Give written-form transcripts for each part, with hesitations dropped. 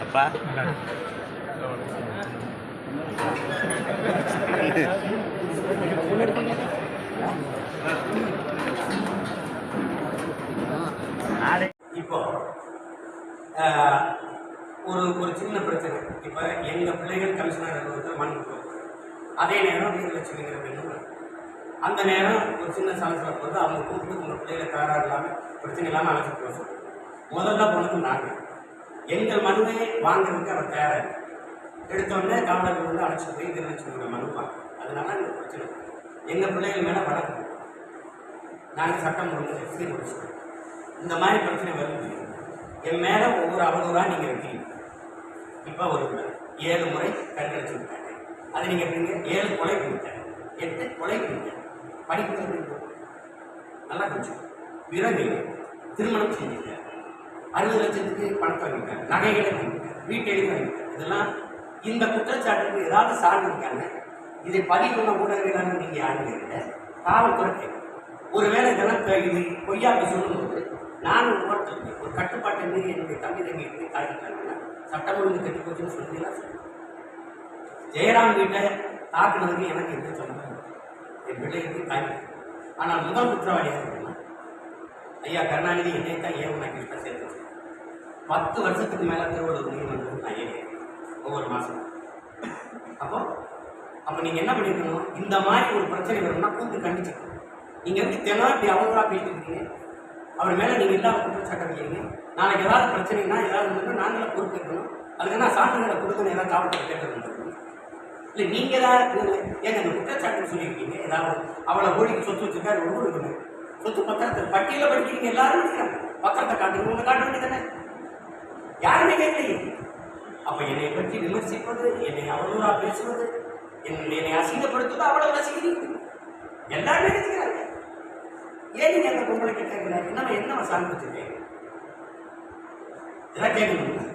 அப்பா இப்போ ஒரு சின்ன பிரச்சனை. இப்போ எங்கள் பிள்ளைகள் கமிஷனர் அலுவலகத்தில் மனு கொடுக்கும். அதே நேரம் வீரலட்சுமிங்கிற பெண்ணும் அந்த நேரம் ஒரு சின்ன சலசலப்பு வந்து அவங்க கூப்பிட்டு உங்கள் பிள்ளைகளை தயாராக இல்லாமல் பிரச்சனை இல்லாமல் அழைச்சிட்டு போக சொல்லி முதல்ல போனது நாங்கள். எங்கள் மனுவை வாங்குறதுக்கு அவர் தயாராக எடுத்தோடனே காவலர்கள் வந்து அழைச்சிட்டு போய் வீரலட்சுமிங்கிற மனு வாங்க. அதனால இந்த பிரச்சனை எங்கள் பிள்ளைகள் மேலே வழக்கு நாங்கள் சட்டம் ஒழுங்கு சீர்படுத்தோம். இந்த மாதிரி பிரச்சனை வருது. என் மேலே ஒவ்வொரு அவதூறாக நீங்கள் வைக்கிறீங்க. இப்போ ஒரு 7 முறை கருக்கடைச்சு விட்டாங்க. அதை நீங்கள் எப்படிங்க 7 கொலை பண்ணிட்டாங்க, 8 கொலை பண்ணிட்டாங்க. படிக்கிறது நல்லா கொஞ்சம் பிறகு திருமணம் செஞ்சுட்டாங்க. 60 லட்சத்துக்கு பணத்தை வாங்கிட்டாங்க, நகைகளை வாங்கிட்டாங்க, வீட்டையும் வாங்கிட்டாங்க. இதெல்லாம் இந்த குற்றச்சாட்டுக்கு ஏதாவது சார்ந்து இருக்காங்க. இதை பதிவு பண்ண ஊடகங்களான நீங்கள் யாருங்க காவல்துறை கேட்கும். ஒருவேளை இதெல்லாம் இது பொய்யாப்பி சொல்லும்போது நான் ஒரு கட்டுப்பாட்டை மீறி என்னுடைய தம்பி தங்கி எப்படி தாக்கிட்டாங்கன்னா சட்டம் ஒழுங்கு கட்டி போச்சுன்னு சொல்லிங்களா? ஜெயராம் வீட்டை தாக்குனதுக்கு எனக்கு எந்த சொன்னாங்க, என் பிள்ளைகளுக்கு தாக்கி. ஆனால் முதல் குற்றவாளியாக இருக்கணும் ஐயா கருணாநிதி என்னை தான் ஏவனாக்கி சேர்த்து 10 வருஷத்துக்கு மேலே திருவள்ளூர் நீதிமன்றத்துக்கு நான் ஏறினேன் ஒவ்வொரு மாதம். அப்போ நீங்கள் என்ன பண்ணிருக்கணும், இந்த மாதிரி ஒரு பிரச்சனை வரும்னா கூப்பிட்டு கண்டிச்சுக்கணும். நீங்கள் எப்படி தெனாட்டி அவங்களா பேசிட்டு இருக்கீங்க, அவர் மேலே நீங்கள் இல்லாத குற்றச்சாட்டை வைக்கிறீங்க. நாளைக்கு ஏதாவது பிரச்சனைனா ஏதாவது வந்து நாங்களும் பொறுப்பேற்கணும். அதுக்கு நான் சான்றிதழை கொடுக்கணும், ஏதாவது காவல்துறை கேட்கணும். இல்லை நீங்கள் ஏதாவது ஏங்க அந்த குற்றச்சாட்டுன்னு சொல்லியிருக்கீங்க, ஏதாவது அவளை ஓடிக்கு சொத்து வச்சுருக்காரு ஒவ்வொரு இருக்கணும். சொத்து பத்திரத்தில் பட்டியலில் படிக்கிறீங்க, எல்லாரும் இருக்கிறாங்க. பத்திரத்தை காட்டுங்க, உங்களை காட்ட வேண்டியதானே, யாருமே கேட்கலையே. அப்போ என்னை பற்றி விமர்சிப்பது, என்னை அவதூறாக பேசுவது, என்னை அசிங்கப்படுத்துவது அவ்வளவு ரசிக்கிறீங்க, எல்லாருமே இருக்கிறாங்க. ஏன் நீங்க அந்த பொம்பளை கேட்கல, என்ன சாமி வச்சிருக்கீங்க, இதெல்லாம் கேட்கணும்.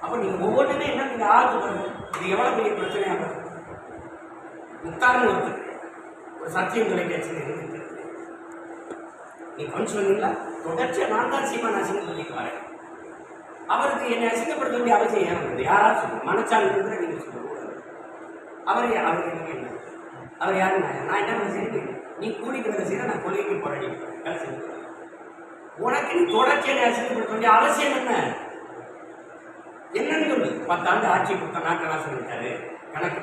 அப்போ நீங்க ஒவ்வொன்றுமே என்ன நீங்க ஆழ்ந்து பாருங்க, இது எவ்வளவு பெரிய பிரச்சனையாக முத்தாரம் ஒருத்தர் ஒரு சத்தியம் தொலைக்காட்சியில் இருக்கு. நீ கொஞ்சம் சொன்னீங்களா, தொடர்ச்சியா நான் தான் சீமா அசிங்கம் சொல்லிட்டு வரேன். அவருக்கு என்னை அசிங்கப்படுத்த வேண்டிய அவசியம் ஏன்? யாராவது சொல்லுங்க, மனச்சாங்க நீங்க சொல்லுங்க. அவருக்கு எனக்கு என்ன, அவர் யாரு? நான் என்ன பண்ண சரி, நீ கூலிக்கு வேலை செய்ய, நான் கொள்கைக்கு போராடி வேலை செய்ய. உனக்கு நீ தொடர்ச்சியை அசிங்கப்படுத்த வேண்டிய அவசியம் என்ன? என்னன்னு சொல்லு. 10 ஆண்டு ஆட்சி கொடுத்த நாட்டெல்லாம் சொல்லிட்டாரு கணக்கு.